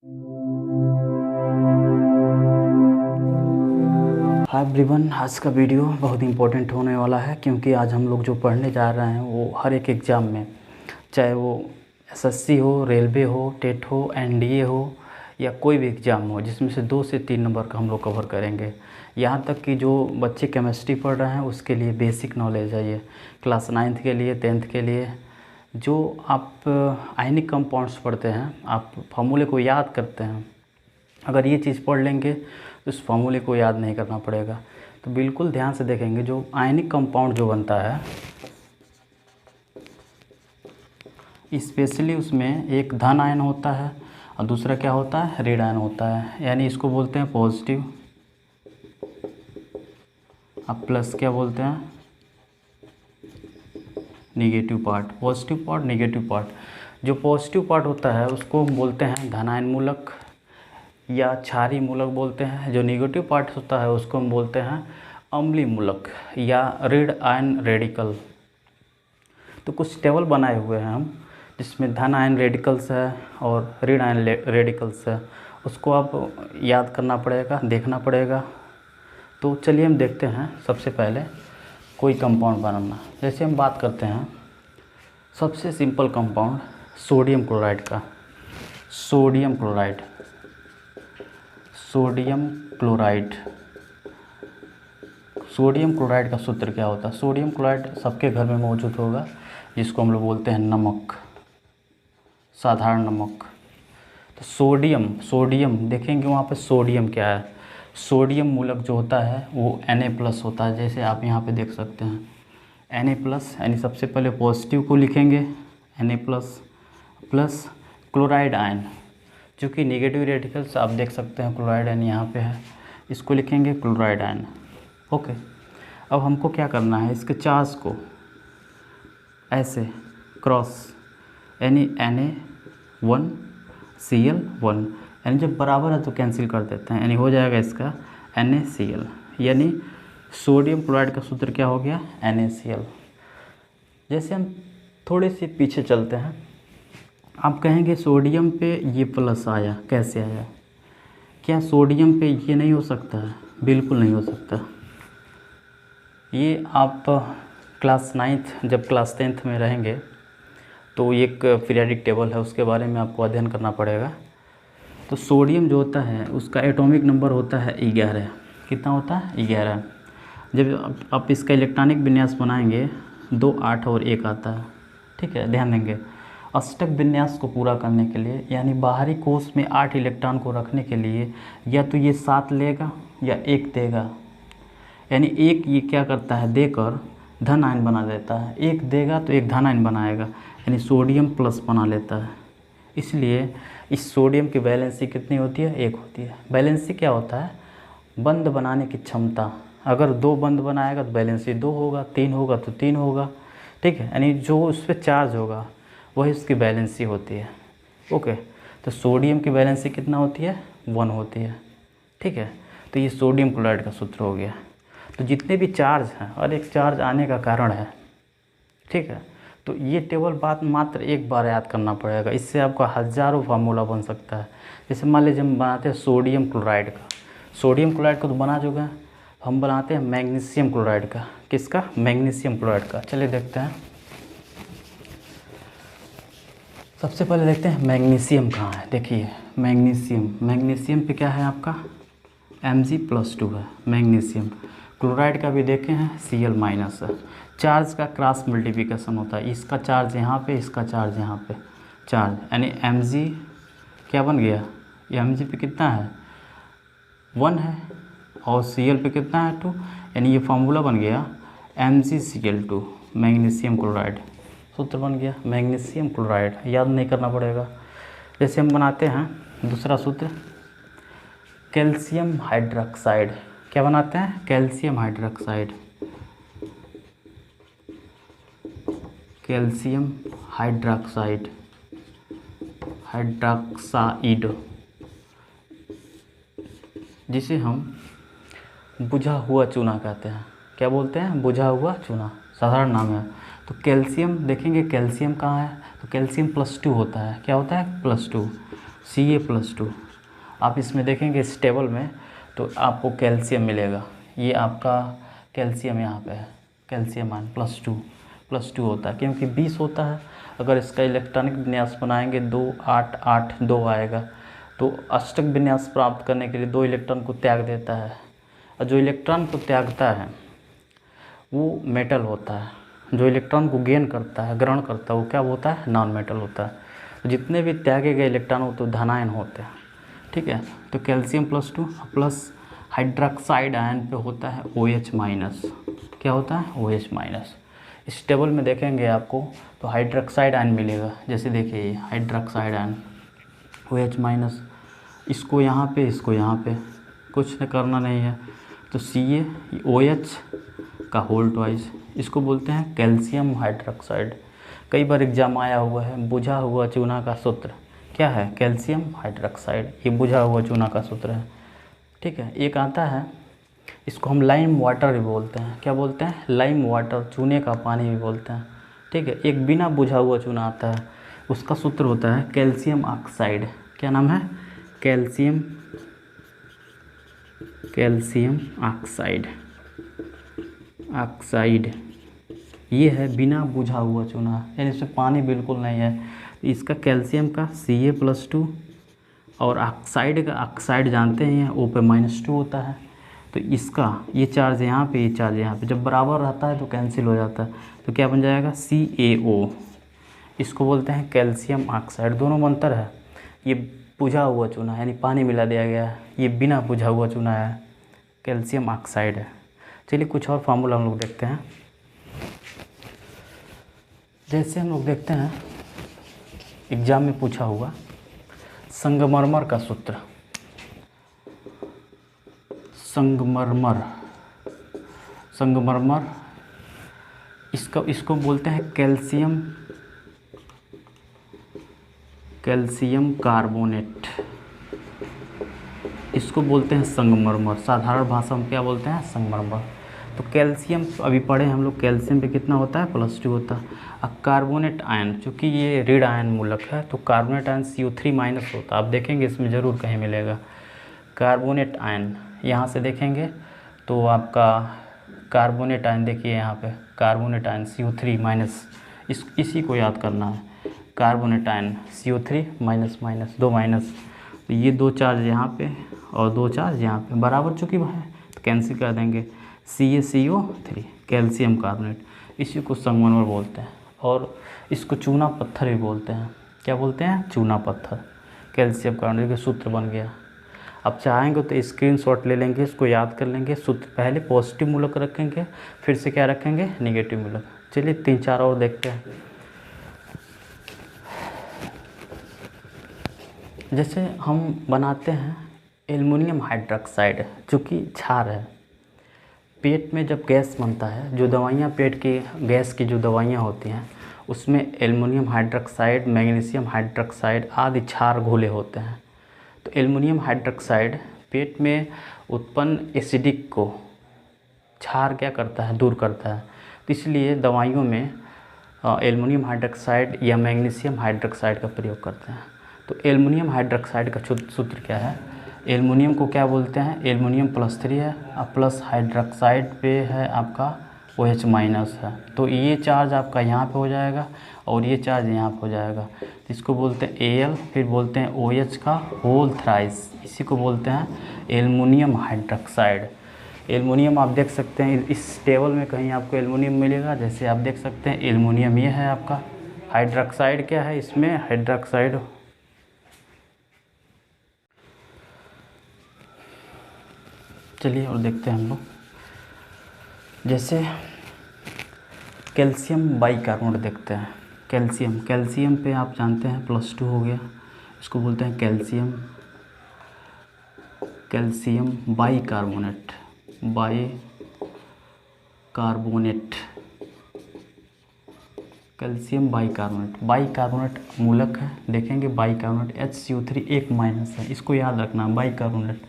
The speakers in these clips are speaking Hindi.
हाय एवरीवन, आज का वीडियो बहुत इंपॉर्टेंट होने वाला है क्योंकि आज हम लोग जो पढ़ने जा रहे हैं वो हर एक एग्ज़ाम में, चाहे वो एसएससी हो, रेलवे हो, टेट हो, एनडीए हो या कोई भी एग्ज़ाम हो, जिसमें से 2 से 3 नंबर का हम लोग कवर करेंगे। यहाँ तक कि जो बच्चे केमिस्ट्री पढ़ रहे हैं उसके लिए बेसिक नॉलेज है ये, क्लास 9th के लिए, 10th के लिए। जो आप आयनिक कंपाउंड्स पढ़ते हैं, आप फार्मूले को याद करते हैं, अगर ये चीज़ पढ़ लेंगे तो उस फार्मूले को याद नहीं करना पड़ेगा। तो बिल्कुल ध्यान से देखेंगे, जो आयनिक कंपाउंड जो बनता है, स्पेशली उसमें एक धन आयन होता है और दूसरा क्या होता है, ऋण आयन होता है। यानी इसको बोलते हैं पॉजिटिव, अब प्लस क्या बोलते हैं, negative part. Positive part, negative part. जो पॉजिटिव पार्ट होता है उसको बोलते हैं धनायन मूलक या क्षारीय मूलक बोलते हैं। जो निगेटिव पार्ट होता है उसको हम बोलते हैं अम्लीय मूलक या ऋण आयन रेडिकल। तो कुछ टेबल बनाए हुए हैं हम, जिसमें धन आयन रेडिकल्स है और ऋण आयन रेडिकल्स है। उसको आप याद करना पड़ेगा, देखना पड़ेगा। तो चलिए हम देखते हैं। सबसे पहले कोई कंपाउंड बनाना, जैसे हम बात करते हैं सबसे सिंपल कंपाउंड सोडियम क्लोराइड का। Sodium chloride, sodium chloride. Sodium chloride का सूत्र क्या होता है? सोडियम क्लोराइड सबके घर में मौजूद होगा, जिसको हम लोग बोलते हैं नमक, साधारण नमक। तो सोडियम देखेंगे वहाँ पे सोडियम क्या है। सोडियम मूलक जो होता है वो Na+ होता है, जैसे आप यहाँ पे देख सकते हैं Na+। यानी सबसे पहले पॉजिटिव को लिखेंगे Na+, प्लस क्लोराइड आयन, जो कि निगेटिव रेडिकल्स आप देख सकते हैं, क्लोराइड आयन यहाँ पे है, इसको लिखेंगे क्लोराइड आयन। ओके, अब हमको क्या करना है, इसके चार्ज को ऐसे क्रॉस, यानी Na1 Cl1, यानी जब बराबर है तो कैंसिल कर देते हैं, यानी हो जाएगा इसका NaCl। यानी सोडियम क्लोराइड का सूत्र क्या हो गया, NaCl। जैसे हम थोड़े से पीछे चलते हैं, आप कहेंगे सोडियम पे ये प्लस आया, कैसे आया? क्या सोडियम पे ये नहीं हो सकता है? बिल्कुल नहीं हो सकता। ये आप क्लास 9th, जब क्लास 10th में रहेंगे तो एक पीरियोडिक टेबल है, उसके बारे में आपको अध्ययन करना पड़ेगा। तो सोडियम जो होता है उसका एटॉमिक नंबर होता है 11। कितना होता है? 11। जब आप इसका इलेक्ट्रॉनिक विन्यास बनाएंगे 2, 8 और 1 आता है। ठीक है, ध्यान देंगे। अष्टक विन्यास को पूरा करने के लिए, यानी बाहरी कोश में 8 इलेक्ट्रॉन को रखने के लिए, या तो ये 7 लेगा या 1 देगा। यानी 1 ये क्या करता है, देकर धन आयन बना देता है, 1 देगा तो 1 धन आयन बनाएगा, यानी सोडियम प्लस बना लेता है। इसलिए इस सोडियम की वैलेंसी कितनी होती है? 1 होती है। वैलेंसी क्या होता है? बंध बनाने की क्षमता। अगर 2 बंध बनाएगा तो वैलेंसी 2 होगा, 3 होगा तो 3 होगा। ठीक है, यानी जो उस पर चार्ज होगा वही उसकी वैलेंसी होती है। ओके, तो सोडियम की वैलेंसी कितना होती है? 1 होती है। ठीक है, तो ये सोडियम क्लोराइड का सूत्र हो गया। तो जितने भी चार्ज हैं, और एक चार्ज आने का कारण है। ठीक है, तो ये टेबल बात मात्र एक बार याद करना पड़ेगा, इससे आपका हज़ारों फार्मूला बन सकता है। जैसे मान लीजिए हम बनाते हैं सोडियम क्लोराइड का, सोडियम क्लोराइड को तो बना चुके हैं, हम बनाते हैं मैग्नीशियम क्लोराइड का। किसका? मैग्नीशियम क्लोराइड का। चलिए देखते हैं। सबसे पहले देखते हैं मैग्नीशियम कहाँ है। देखिए मैग्नीशियम पे क्या है आपका, Mg+2 है मैग्नीशियम। क्लोराइड का भी देखे हैं, Cl- है। चार्ज का क्रॉस मल्टीप्लिकेशन होता है, इसका चार्ज यहाँ पे, इसका चार्ज यहाँ पे, चार्ज यानी Mg क्या बन गया, Mg पे कितना है, 1 है, और Cl पे कितना है, 2, यानी ये फार्मूला बन गया MgCl2, मैग्नीशियम क्लोराइड। सूत्र बन गया मैग्नीशियम क्लोराइड, याद नहीं करना पड़ेगा। जैसे हम बनाते हैं दूसरा सूत्र, कैल्शियम हाइड्रोक्साइड। क्या बनाते हैं? Calcium hydroxide, calcium hydroxide, hydroxide, जिसे हम बुझा हुआ चूना कहते हैं। क्या बोलते हैं? बुझा हुआ चूना, साधारण नाम है। तो कैल्शियम देखेंगे, कैल्शियम कहाँ है, तो कैल्शियम +2 होता है। क्या होता है? +2। Ca+2। आप इसमें देखेंगे इस टेबल में तो आपको कैल्शियम मिलेगा। ये आपका कैल्शियम यहाँ पे है, कैल्शियम आयन +2 होता है, क्योंकि 20 होता है। अगर इसका इलेक्ट्रॉनिक विन्यास बनाएंगे 2 8 8 2 आएगा, तो अष्टक विन्यास प्राप्त करने के लिए 2 इलेक्ट्रॉन को त्याग देता है, और जो इलेक्ट्रॉन को त्यागता है वो मेटल होता है, जो इलेक्ट्रॉन को गेन करता है, ग्रहण करता है, वो क्या होता है, नॉन मेटल होता है। तो जितने भी त्यागे गए इलेक्ट्रॉन हो तो धनायन होते हैं, ठीक है। तो कैल्शियम +2 प्लस हाइड्रोक्साइड आयन पे होता है OH-। क्या होता है, OH-। इस टेबल में देखेंगे आपको तो हाइड्रोक्साइड आयन मिलेगा। जैसे देखिए ये हाइड्रोक्साइड आयन OH-, इसको यहाँ पे, इसको यहाँ पे, कुछ करना नहीं है। तो CaOH का होल ट्वाइस, इसको बोलते हैं कैल्शियम हाइड्रोक्साइड। कई बार एग्जाम आया हुआ है, बुझा हुआ चूना का सूत्र क्या है, कैल्शियम हाइड्रोक्साइड। ये बुझा हुआ चूना का सूत्र है, ठीक है। एक आता है, इसको हम लाइम वाटर भी बोलते हैं। क्या बोलते हैं, लाइम वाटर, चूने का पानी भी बोलते हैं, ठीक है। एक बिना बुझा हुआ चूना आता है, उसका सूत्र होता है कैल्शियम ऑक्साइड। क्या नाम है, कैल्शियम ऑक्साइड। ये है बिना बुझा हुआ चूना, यानी इसमें पानी बिल्कुल नहीं है। इसका कैल्शियम का Ca+2 और ऑक्साइड का, ऑक्साइड जानते हैं O पे -2 होता है। तो इसका ये चार्ज यहाँ पे, ये चार्ज यहाँ पे, जब बराबर रहता है तो कैंसिल हो जाता है। तो क्या बन जाएगा, CaO। इसको बोलते हैं कैल्शियम ऑक्साइड। दोनों में अंतर है, ये बुझा हुआ चूना यानी पानी मिला दिया गया है, ये बिना बुझा हुआ चूना है, कैल्शियम ऑक्साइड है। चलिए कुछ और फार्मूला हम लोग देखते हैं। जैसे हम लोग देखते हैं एग्जाम में पूछा हुआ संगमरमर का सूत्र, संगमरमर इसको बोलते हैं कैल्शियम कार्बोनेट, इसको बोलते हैं संगमरमर। साधारण भाषा में क्या बोलते हैं, संगमरमर। तो कैल्शियम अभी पढ़े हम लोग, कैल्शियम पे कितना होता है, +2 होता है। अब कार्बोनेट आयन, चूँकि ये ऋण आयन मूलक है तो कार्बोनेट आयन CO3- होता है। आप देखेंगे इसमें ज़रूर कहीं मिलेगा कार्बोनेट आयन। यहाँ से देखेंगे तो आपका कार्बोनेट आयन, देखिए यहाँ पे कार्बोनेट आयन CO3-, इसी को याद करना है, कार्बोनेट आयन CO3-, 2 माइनस, तो ये 2 चार्ज यहाँ पे और 2 चार्ज यहाँ पे बराबर, चूँकि वह है तो कैंसिल कर देंगे, CaCO3 कैल्शियम कार्बोनेट। इसी को संगमरमर बोलते हैं, और इसको चूना पत्थर भी बोलते हैं। क्या बोलते हैं, चूना पत्थर। कैल्शियम कार्बोनेट का सूत्र बन गया। अब चाहेंगे तो स्क्रीनशॉट ले लेंगे, इसको याद कर लेंगे। सूत्र पहले पॉजिटिव मूलक रखेंगे, फिर से क्या रखेंगे, नेगेटिव मूलक। चलिए 3-4 और देखते हैं। जैसे हम बनाते हैं एल्युमिनियम हाइड्रोक्साइड, चूँकि क्षार है। पेट में जब गैस बनता है, जो दवाइयाँ पेट की गैस की जो दवाइयाँ होती हैं उसमें एल्युमिनियम हाइड्रोक्साइड, मैग्नीशियम हाइड्रोक्साइड आदि क्षार घुले होते हैं। तो एल्युमिनियम हाइड्रोक्साइड पेट में उत्पन्न एसिडिक को क्षार क्या करता है, दूर करता है। तो इसलिए दवाइयों में एल्युमिनियम हाइड्रोक्साइड या मैग्नीशियम हाइड्रोक्साइड का प्रयोग करते हैं। तो एल्युमिनियम हाइड्रोक्साइड का सूत्र क्या है, एल्युमिनियम को क्या बोलते हैं, एल्युमिनियम +3 है, और प्लस हाइड्रोक्साइड पे है आपका OH- है। तो ये चार्ज आपका यहाँ पे हो जाएगा और ये चार्ज यहाँ पे हो जाएगा। तो इसको बोलते हैं Al, फिर बोलते हैं OH का होल थ्राइस, इसी को बोलते हैं एल्युमिनियम हाइड्रोक्साइड। एल्युमिनियम आप देख सकते हैं इस टेबल में कहीं आपको एल्युमिनियम मिलेगा। जैसे आप देख सकते हैं एल्युमिनियम ये है आपका, हाइड्रोक्साइड क्या है, इसमें हाइड्रोक्साइड। चलिए और देखते हैं हम लोग। जैसे कैल्शियम बाइकार्बोनेट देखते हैं। कैल्शियम पे आप जानते हैं +2 हो गया, इसको बोलते हैं कैल्शियम बाइकार्बोनेट। कैल्शियम बाइकार्बोनेट मूलक है। देखेंगे बाइकार्बोनेट HCO3 1- है, इसको याद रखना, बाइकार्बोनेट।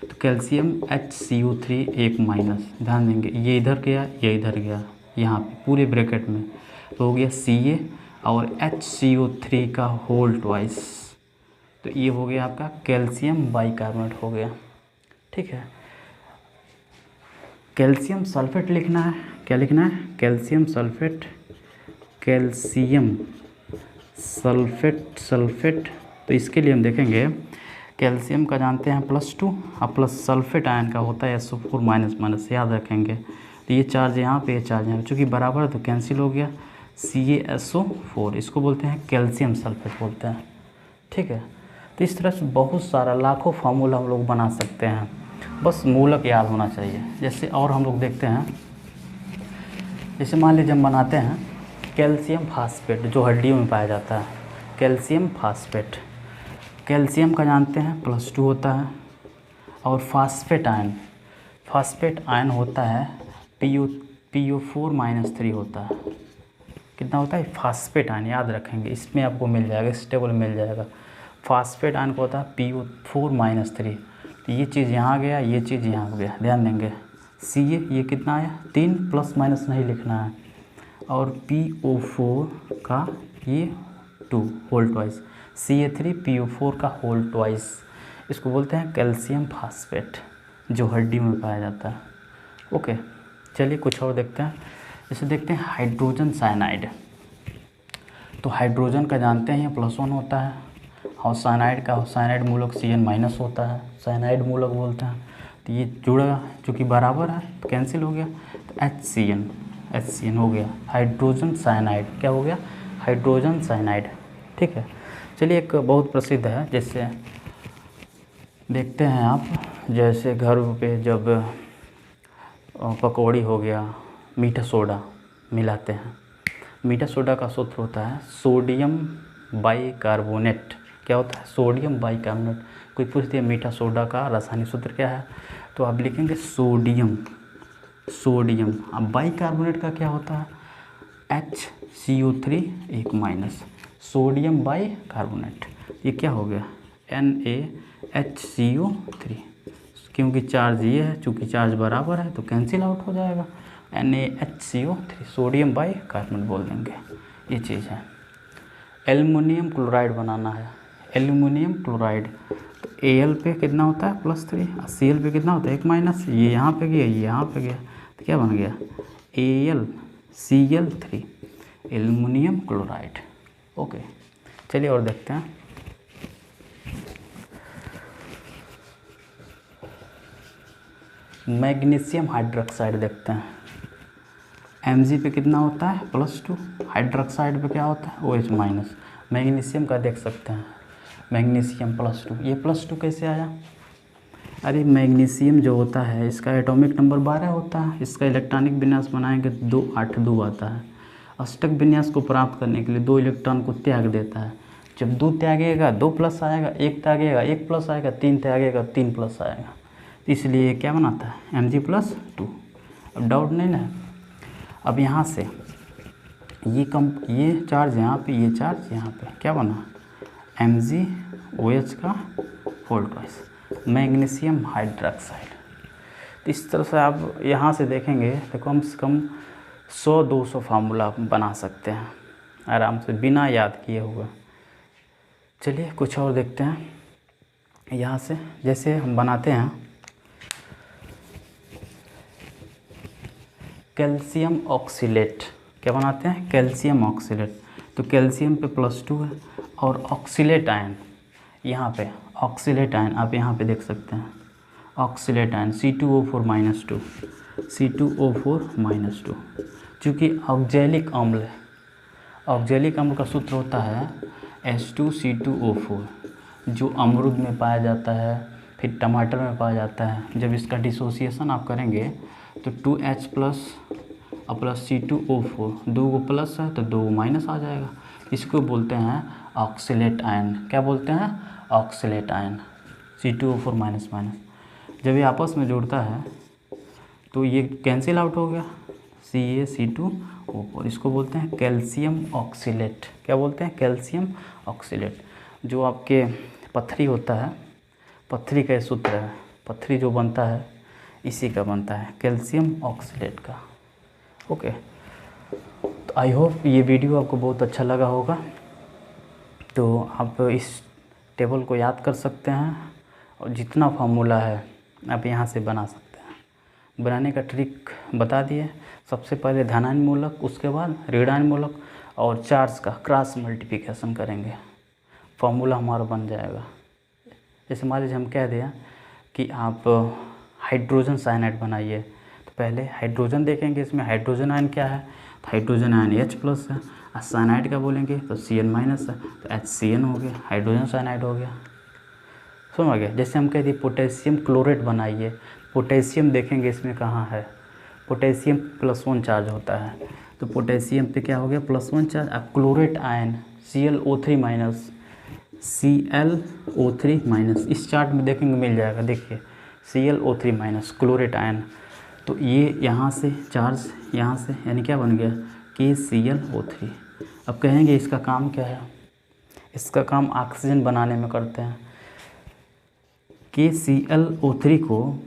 तो कैल्शियम HCO3 1-, ध्यान देंगे, ये इधर गया, ये इधर गया, यहाँ पे पूरे ब्रैकेट में तो हो गया Ca और HCO3 का होल ट्वाइस। तो ये हो गया आपका कैल्शियम बाइकार्बोनेट हो गया। ठीक है, कैल्शियम सल्फेट लिखना है। क्या लिखना है? Calcium sulphate, calcium sulphate. तो इसके लिए हम देखेंगे, कैल्शियम का जानते हैं +2 और प्लस सल्फेट आयन का होता है SO4 माइनस, याद रखेंगे। तो ये चार्ज यहाँ पे, ये चार्ज यहाँ पे, चूँकि बराबर है तो कैंसिल हो गया, CaSO4, इसको बोलते हैं कैल्शियम सल्फेट बोलते हैं। ठीक है, तो इस तरह से बहुत सारा लाखों फार्मूला हम लोग बना सकते हैं, बस मूलक याद होना चाहिए। जैसे और हम लोग देखते हैं, जैसे मान लीजिए हम बनाते हैं कैल्शियम फास्फेट, जो हड्डियों में पाया जाता है, कैल्शियम फास्फेट। कैल्शियम का जानते हैं +2 होता है, और फास्फेट आयन होता है PO4 - 3 होता है। कितना होता है? फास्फेट आयन याद रखेंगे, इसमें आपको मिल जाएगा, इस टेबल में मिल जाएगा। फास्फेट आयन को होता है PO4 - 3। तो ये चीज़ यहाँ गया, ये चीज़ यहाँ हो गया, ध्यान देंगे। Ca ये कितना आया? 3, प्लस माइनस नहीं लिखना है, और PO4 का ये 2 होल ट्वाइस, Ca3PO4 का होल ट्वाइस, इसको बोलते हैं कैल्शियम फास्फेट, जो हड्डी में पाया जाता है। ओके, चलिए कुछ और देखते हैं। जैसे देखते हैं हाइड्रोजन साइनाइड। तो हाइड्रोजन का जानते हैं ये +1 होता है, और साइनाइड मूलक Cn- होता है, साइनाइड मूलक बोलते हैं। तो ये जुड़ा, चूँकि बराबर है तो कैंसिल हो गया, तो HCN हो गया, हाइड्रोजन साइनाइड। क्या हो गया? Hydrogen cyanide. ठीक है, चलिए एक बहुत प्रसिद्ध है, जैसे देखते हैं आप, जैसे घर पे जब पकौड़ी हो गया, मीठा सोडा मिलाते हैं, मीठा सोडा का सूत्र होता है सोडियम बाइकार्बोनेट। क्या होता है? Sodium bicarbonate. कोई पूछ दिया मीठा सोडा का रासायनिक सूत्र क्या है, तो आप लिखेंगे सोडियम। अब बाइकार्बोनेट का क्या होता है? HCO3 एक माइनस, सोडियम बाइकार्बोनेट। ये क्या हो गया? NaHCO3, क्योंकि चार्ज ये है, चूँकि चार्ज बराबर है तो कैंसिल आउट हो जाएगा, NaHCO3, सोडियम बाइकार्बोनेट बोल देंगे। ये चीज़ है। एल्युमिनियम क्लोराइड बनाना है, एल्युमिनियम क्लोराइड, तो Al पे कितना होता है? +3, और Cl पे कितना होता है? एक माइनस, ये यहाँ पे गया, ये यहाँ पे गया, तो क्या बन गया? AlCl3, aluminium chloride. ओके, चलिए और देखते हैं। मैग्नीशियम हाइड्रोक्साइड देखते हैं। Mg पे कितना होता है? +2, हाइड्रोक्साइड पे क्या होता है? OH-। मैग्नीशियम का देख सकते हैं, मैग्नीशियम +2, ये +2 कैसे आया? अरे मैग्नीशियम जो होता है, इसका एटॉमिक नंबर 12 होता है, इसका इलेक्ट्रॉनिक विन्यास बनाएंगे 282 आता है। अष्टक विन्यास को प्राप्त करने के लिए 2 इलेक्ट्रॉन को त्याग देता है। जब 2 त्यागेगा 2 प्लस आएगा, 1 त्यागेगा 1 प्लस आएगा, 3 त्यागेगा 3 प्लस आएगा, इसलिए क्या बनाता है? Mg+2। अब डाउट नहीं ना? अब यहाँ से ये चार्ज यहाँ पे, ये चार्ज यहाँ पे, क्या बना? MgOH का होल ट्वाइस, मैग्नीशियम हाइड्रोक्साइड। तो इस तरह से आप यहाँ से देखेंगे तो कम से कम 100-200 फार्मूला बना सकते हैं आराम से, बिना याद किए हुए। चलिए कुछ और देखते हैं यहाँ से। जैसे हम बनाते हैं कैल्शियम ऑक्सीलेट। क्या बनाते हैं? Calcium oxalate. तो कैल्शियम पे +2 है, और ऑक्सीलेट आयन यहाँ पे, ऑक्सीलेट आयन आप यहाँ पे देख सकते हैं, ऑक्सीलेट आयन C2O4 - 2, C2O4 - 2, चूँकि ऑक्जेलिक अम्ल का सूत्र होता है H2C2O4, जो अमरूद में पाया जाता है, फिर टमाटर में पाया जाता है। जब इसका डिसोसिएशन आप करेंगे तो 2H+ और +C2O4, 2 को प्लस है तो 2 को माइनस आ जाएगा, इसको बोलते हैं ऑक्सीलेट आयन। क्या बोलते हैं? ऑक्सीलेट आयन, C2O4 - जब ये आपस में जुड़ता है तो ये कैंसिल आउट हो गया, CaC2O4, इसको बोलते हैं कैल्शियम ऑक्सीलेट। क्या बोलते हैं? Calcium oxalate. जो आपके पत्थरी होता है, पत्थरी का सूत्र है, पत्थरी जो बनता है इसी का बनता है, कैल्शियम ऑक्सीलेट का। ओके, तो आई होप ये वीडियो आपको बहुत अच्छा लगा होगा। तो आप इस टेबल को याद कर सकते हैं और जितना फार्मूला है आप यहाँ से बना सकते हैं। बनाने का ट्रिक बता दिए। सबसे पहले धनान्य मूलक, उसके बाद ऋणान्य मूलक और चार्ज का क्रॉस मल्टीप्लिकेशन करेंगे, फार्मूला हमारा बन जाएगा। जैसे मान लीजिए हम कह दें कि आप हाइड्रोजन साइनाइड बनाइए, तो पहले हाइड्रोजन देखेंगे, इसमें हाइड्रोजन आयन क्या है, तो हाइड्रोजन आयन H+ है, और साइनाइड का बोलेंगे तो Cn- है, तो HCN हो गया, हाइड्रोजन साइनाइड हो गया। समझ गया। जैसे हम कह दिए पोटेशियम क्लोरेट बनाइए, पोटेशियम देखेंगे इसमें कहाँ है, पोटेशियम +1 चार्ज होता है, तो पोटेशियम पे क्या हो गया +1 चार्ज। अब क्लोरेट आयन ClO3-, इस चार्ट में देखेंगे मिल जाएगा, देखिए ClO3- क्लोरेट आयन, तो ये यहाँ से चार्ज, यहाँ से, यानी क्या बन गया KClO3। अब कहेंगे इसका काम क्या है, इसका काम ऑक्सीजन बनाने में करते हैं। KClO3 को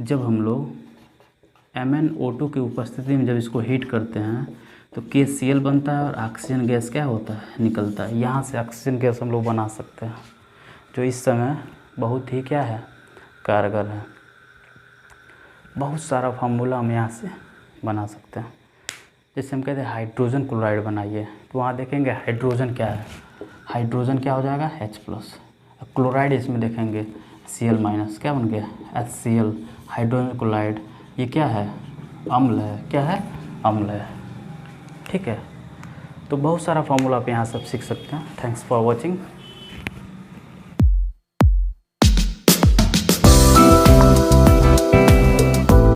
जब हम लोग MnO2 की उपस्थिति में जब इसको हीट करते हैं तो KCl बनता है और ऑक्सीजन गैस क्या होता है, निकलता है। यहाँ से ऑक्सीजन गैस हम लोग बना सकते हैं, जो इस समय बहुत ही क्या है, कारगर है। बहुत सारा फार्मूला हम यहाँ से बना सकते हैं। जैसे हम कहते हैं हाइड्रोजन क्लोराइड बनाइए, तो वहाँ देखेंगे हाइड्रोजन क्या है, हाइड्रोजन क्या हो जाएगा H+। क्लोराइड इसमें देखेंगे Cl-, क्या बन गया HCl, हाइड्रोजन क्लोराइड, ये क्या है, अम्ल है, क्या है, अम्ल है। ठीक है, तो बहुत सारा फार्मूला आप यहाँ सब सीख सकते हैं। Thanks for watching.